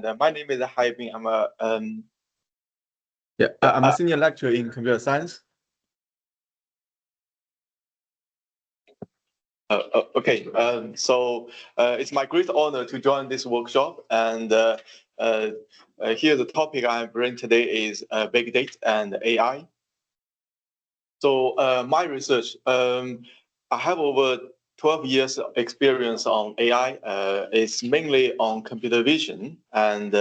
My name is Haibin. I'm a senior lecturer in computer science. Okay, it's my great honor to join this workshop. And here the topic I bring today is big data and AI. So my research, I have over 12 years of experience on AI. It's mainly on computer vision and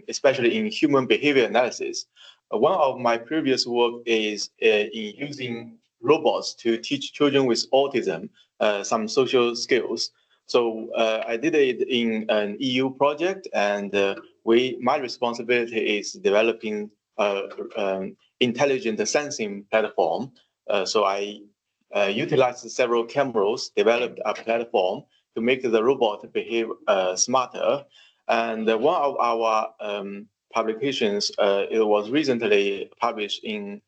especially in human behavior analysis. One of my previous work is in using robots to teach children with autism some social skills. So I did it in an EU project, and my responsibility is developing intelligent sensing platform. So I utilized several cameras, developed a platform to make the robot behave smarter. And one of our publications, it was recently published in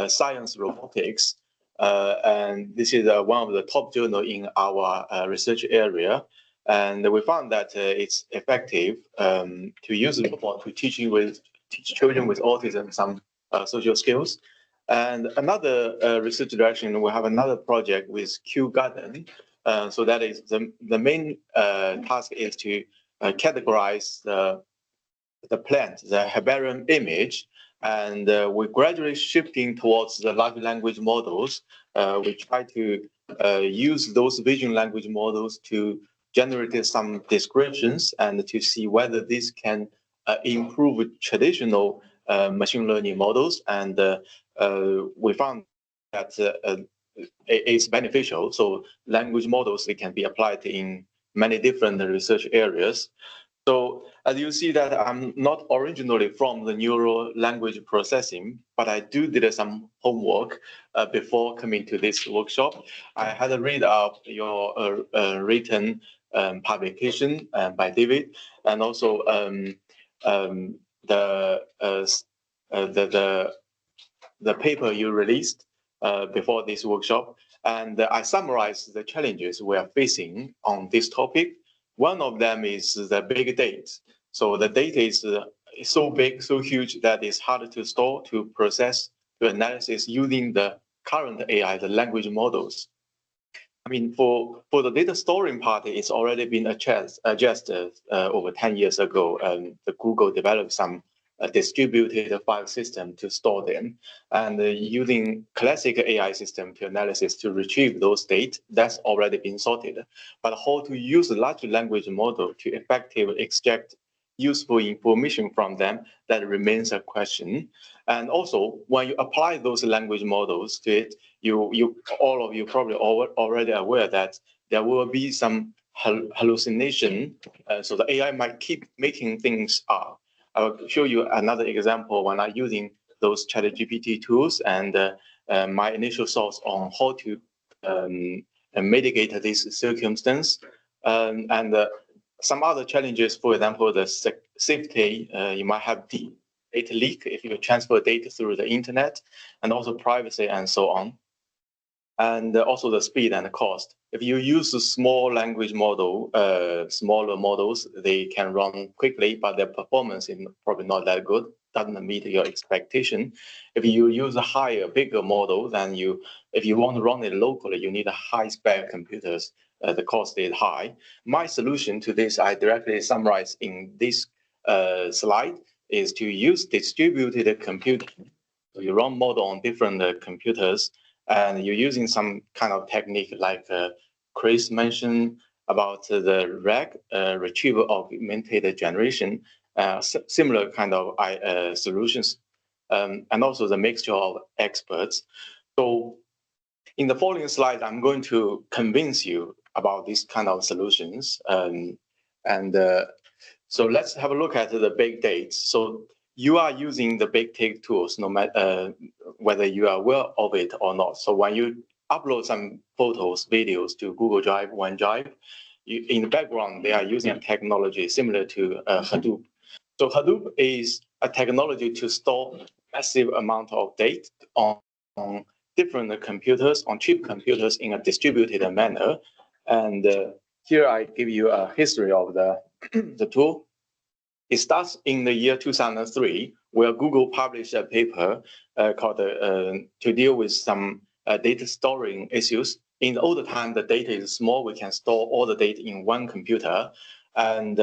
Science Robotics. And this is one of the top journals in our research area. And we found that it's effective to use the robot to teach children with autism some social skills. And another research direction, we have another project with Q Garden. So that is the main task is to categorize the plant, the herbarium image, and we're gradually shifting towards the large language models. We try to use those vision language models to generate some descriptions and to see whether this can improve traditional machine learning models. And we found that it's beneficial. So language models, they can be applied in many different research areas. So as you see that I'm not originally from the neural language processing, but I did some homework before coming to this workshop. I had a read of your written publication by David, and also the paper you released before this workshop. And I summarized the challenges we are facing on this topic. One of them is the big data. So the data is so big, so huge that it's hard to store, to process, to analysis using the current AI, the language models. I mean, for the data storing part, it's already been adjusted over 10 years ago. The Google developed some distributed file system to store them, and using classic AI system to analysis to retrieve those data, that's already been sorted. But how to use a large language model to effectively extract useful information from them, that remains a question. And also, when you apply those language models to it, all of you probably already aware that there will be some hallucination. So the AI might keep making things up. I will show you another example when I'm using those ChatGPT tools, and my initial thoughts on how to mitigate this circumstance. And some other challenges, for example, the safety, you might have data leak if you transfer data through the internet, and also privacy and so on. And also the speed and the cost. If you use a small language model, smaller models, they can run quickly, but their performance is probably not that good, doesn't meet your expectation. If you use a higher, bigger model, then if you want to run it locally, you need a high-spec computers. The cost is high. My solution to this, I directly summarize in this slide, is to use distributed computing. So you run model on different computers, and you're using some kind of technique like Chris mentioned about the RAG, retrieval augmented generation, similar kind of solutions, and also the mixture of experts. So in the following slide, I'm going to convince you about these kind of solutions. So let's have a look at the big data. So you are using the big data tools, no matter whether you are aware of it or not. So when you upload some photos, videos to Google Drive, OneDrive, in the background, they are using a technology similar to Hadoop. So Hadoop is a technology to store massive amount of data on different computers, on cheap computers in a distributed manner. And here I give you a history of the tool. It starts in the year 2003, where Google published a paper called to deal with some data storing issues. In the older time, the data is small. We can store all the data in one computer. And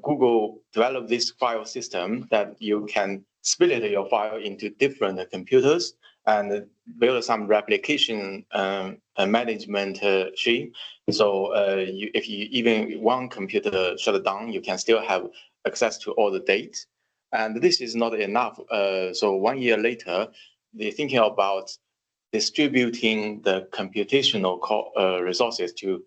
Google developed this file system that you can split your file into different computers and build some replication management scheme. So if you even one computer shut down, you can still have access to all the data. And this is not enough. So 1 year later, they're thinking about distributing the computational resources to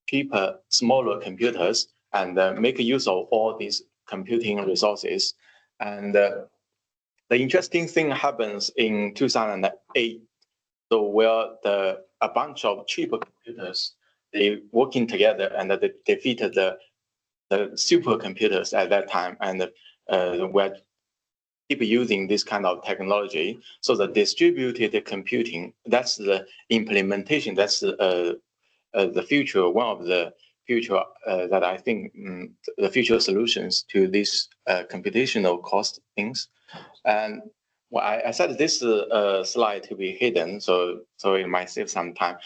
cheaper, smaller computers and make use of all these computing resources. And the interesting thing happens in 2008. So where a bunch of cheaper computers, they working together and they defeated the supercomputers at that time, and were keep using this kind of technology. So the distributed computing, that's the implementation, that's the future, one of the future that I think the future solutions to these computational cost things. And well, I said this slide to be hidden, so it might save some time.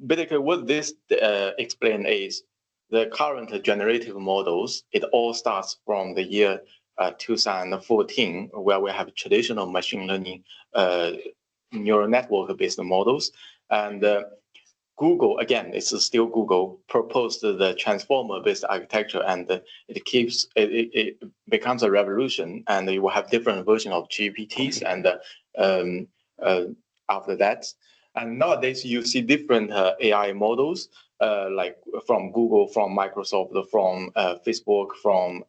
Basically, what this explain is the current generative models. It all starts from the year 2014, where we have traditional machine learning neural network based models, and Google, again, it's still Google, proposed the transformer-based architecture, and it becomes a revolution, and you will have different versions of GPTs, and after that, and nowadays you see different AI models, like from Google, from Microsoft, from Facebook, from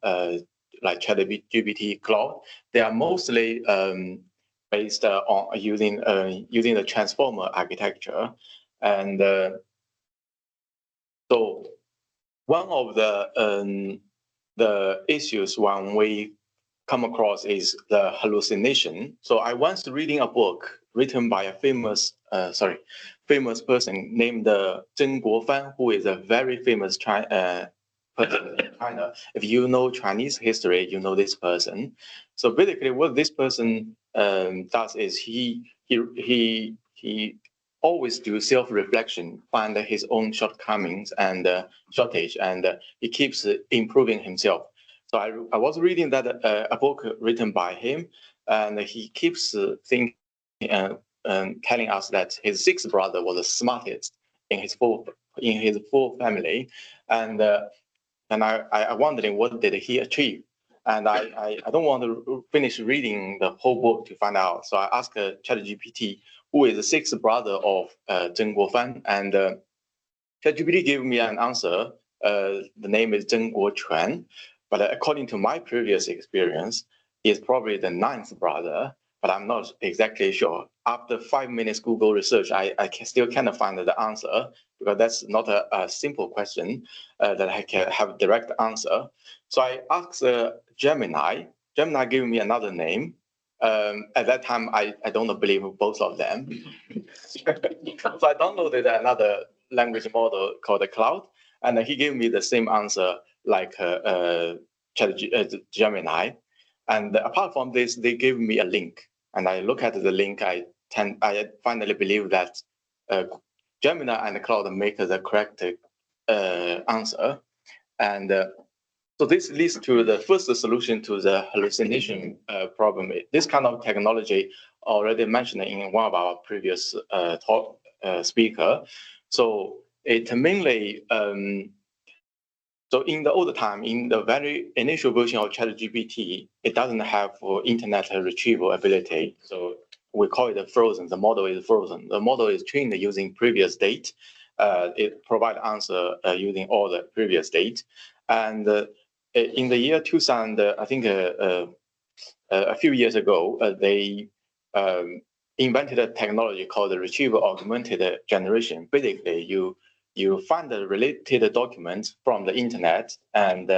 like ChatGPT, Cloud. They are mostly based on using the transformer architecture. And so one of the issues when we come across is the hallucination. So I once reading a book written by a famous person named Zheng Guofan, who is a very famous person in China. If you know Chinese history, you know this person. So basically, what this person does is he always do self-reflection, find his own shortcomings and shortage, and he keeps improving himself. So I was reading that a book written by him, and he keeps thinking and telling us that his sixth brother was the smartest in his full family, and I wondering what did he achieve. And I don't want to finish reading the whole book to find out. So I asked ChatGPT, who is the sixth brother of Zheng Guofan, and ChatGPT gave me an answer. The name is Zheng Guoquan, but according to my previous experience, he is probably the ninth brother, but I'm not exactly sure. After 5 minutes Google research, I still cannot find the answer, because that's not a simple question that I can have a direct answer. So I asked Gemini. Gemini gave me another name. At that time, I don't believe both of them. So I downloaded another language model called the Cloud, and he gave me the same answer like Gemini. And apart from this, they gave me a link, and I look at the link. I finally believe that Gemini and Cloud make the correct answer, and so this leads to the first solution to the hallucination problem. This kind of technology already mentioned in one of our previous talk speaker. So it mainly so in the older time, in the very initial version of ChatGPT, it doesn't have internet retrieval ability. So we call it frozen. The model is frozen. The model is trained using previous date. It provides answer using all the previous date. And in the year 2000, I think a few years ago, they invented a technology called the retrieval augmented generation. Basically, you find the related documents from the internet, and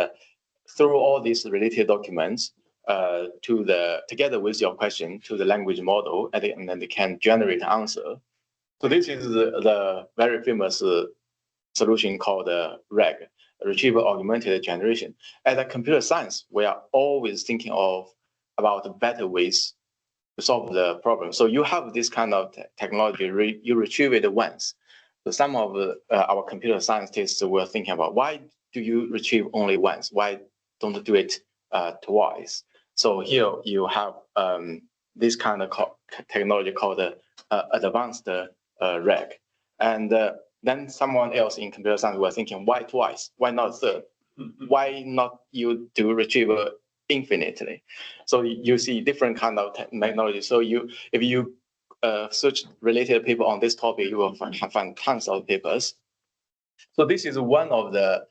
through all these related documents together with your question to the language model, and then they can generate an answer. So this is the very famous solution called RAG, retrieval augmented generation. As a computer science, we are always thinking about better ways to solve the problem. So you have this kind of technology, you retrieve it once. So some of our computer scientists were thinking about, why do you retrieve only once? Why don't do it twice? So here you have this kind of technology called advanced RAG. And then someone else in computer science was thinking, why twice? Why not third? Why not you do retrieval infinitely? So you see different kind of technology. So if you search related paper on this topic, you will find tons of papers. So this is one of the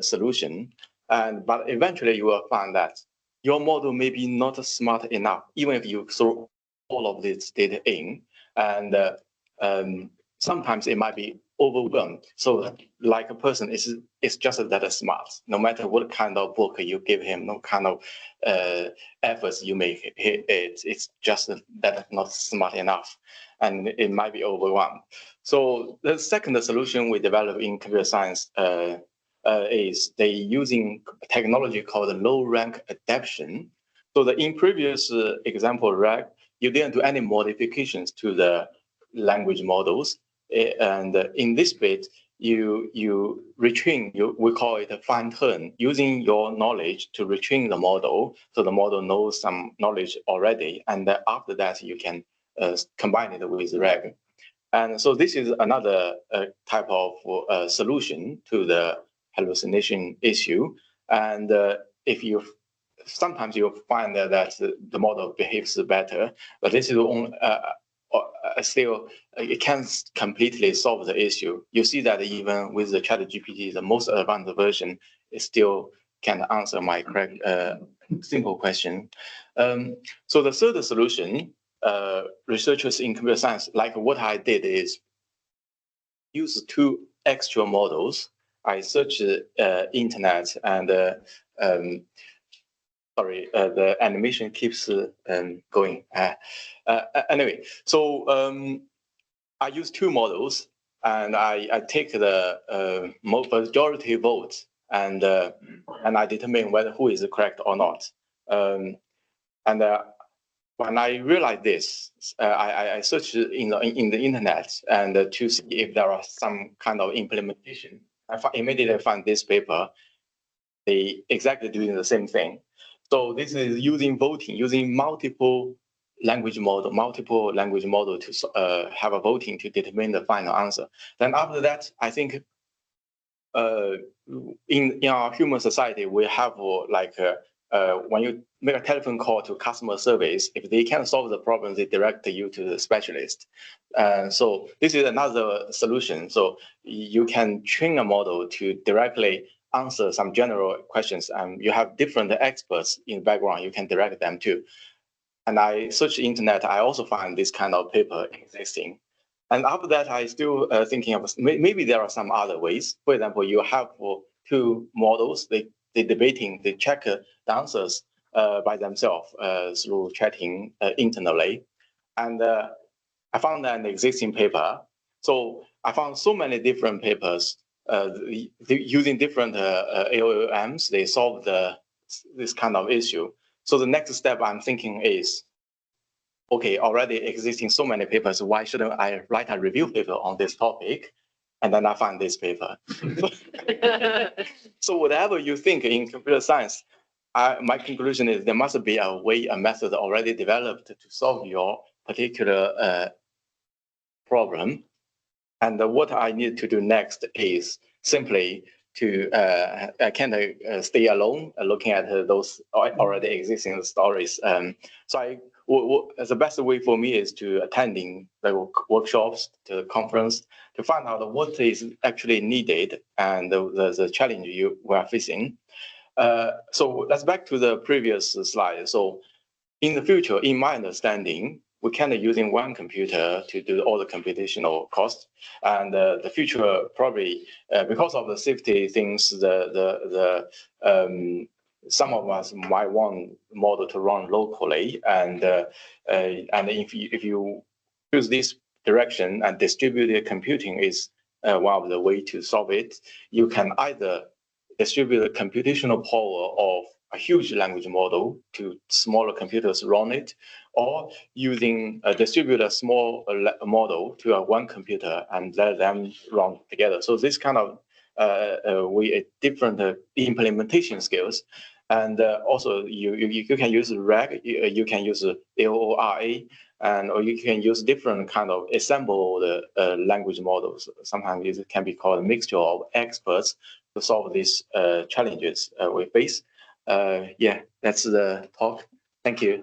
solution, but eventually you will find that your model may be not smart enough, even if you throw all of this data in, and sometimes it might be overwhelmed. So like a person is just that smart, no matter what kind of book you give him, no kind of efforts you make, it's just that not smart enough, and it might be overwhelmed. So the second solution we developed in computer science is they using technology called low rank adaptation. So in previous example, right, you didn't do any modifications to the language models. And in this bit, you retrain, we call it a fine tune, using your knowledge to retrain the model. So the model knows some knowledge already. And after that, you can combine it with RAG. And so this is another type of solution to the hallucination issue. And if you sometimes you'll find that the model behaves better, but this is only still it can't completely solve the issue. You see that even with the ChatGPT, the most advanced version, it still can answer my correct simple question. So the third solution, researchers in computer science, like what I did is use two extra models. I searched internet and sorry, the animation keeps going. Anyway, so I use two models and I take the majority vote and I determine whether who is correct or not. And when I realized this, I searched in the internet and to see if there are some kind of implementation. I immediately found this paper. They exactly doing the same thing. So this is using voting, using multiple language model to have a voting to determine the final answer. Then after that, I think in our human society, we have when you make a telephone call to customer service, if they can't solve the problem, they direct you to the specialist. So this is another solution. So you can train a model to directly answer some general questions, and you have different experts in the background. You can direct them to. And I searched the internet. I also find this kind of paper existing. And after that, I still thinking of maybe there are some other ways. For example, you have two models. They debating. They check the answers by themselves through chatting internally. And I found an existing paper. So I found so many different papers using different AOMs. They solve this kind of issue. So the next step I'm thinking is, okay, already existing so many papers, why shouldn't I write a review paper on this topic? And then I find this paper. So whatever you think in computer science, my conclusion is there must be a way, a method already developed to solve your particular problem. And what I need to do next is simply to I can't stay alone looking at those already existing stories. So the best way for me is to attending the workshops, to the conference, to find out what is actually needed and the challenge we are facing. So let's back to the previous slide. So in the future, in my understanding, we can using one computer to do all the computational costs. And the future probably, because of the safety things, some of us might want model to run locally. And if you choose this direction, and distributed computing is one of the way to solve it, you can either distribute the computational power of a huge language model to smaller computers run it, or using distribute a small model to one computer and let them run together. So this kind of different implementation skills. And also you can use RAG, you can use LORA, and or you can use different kind of assembled language models. Sometimes it can be called a mixture of experts to solve these challenges we face. Yeah, that's the talk. Thank you.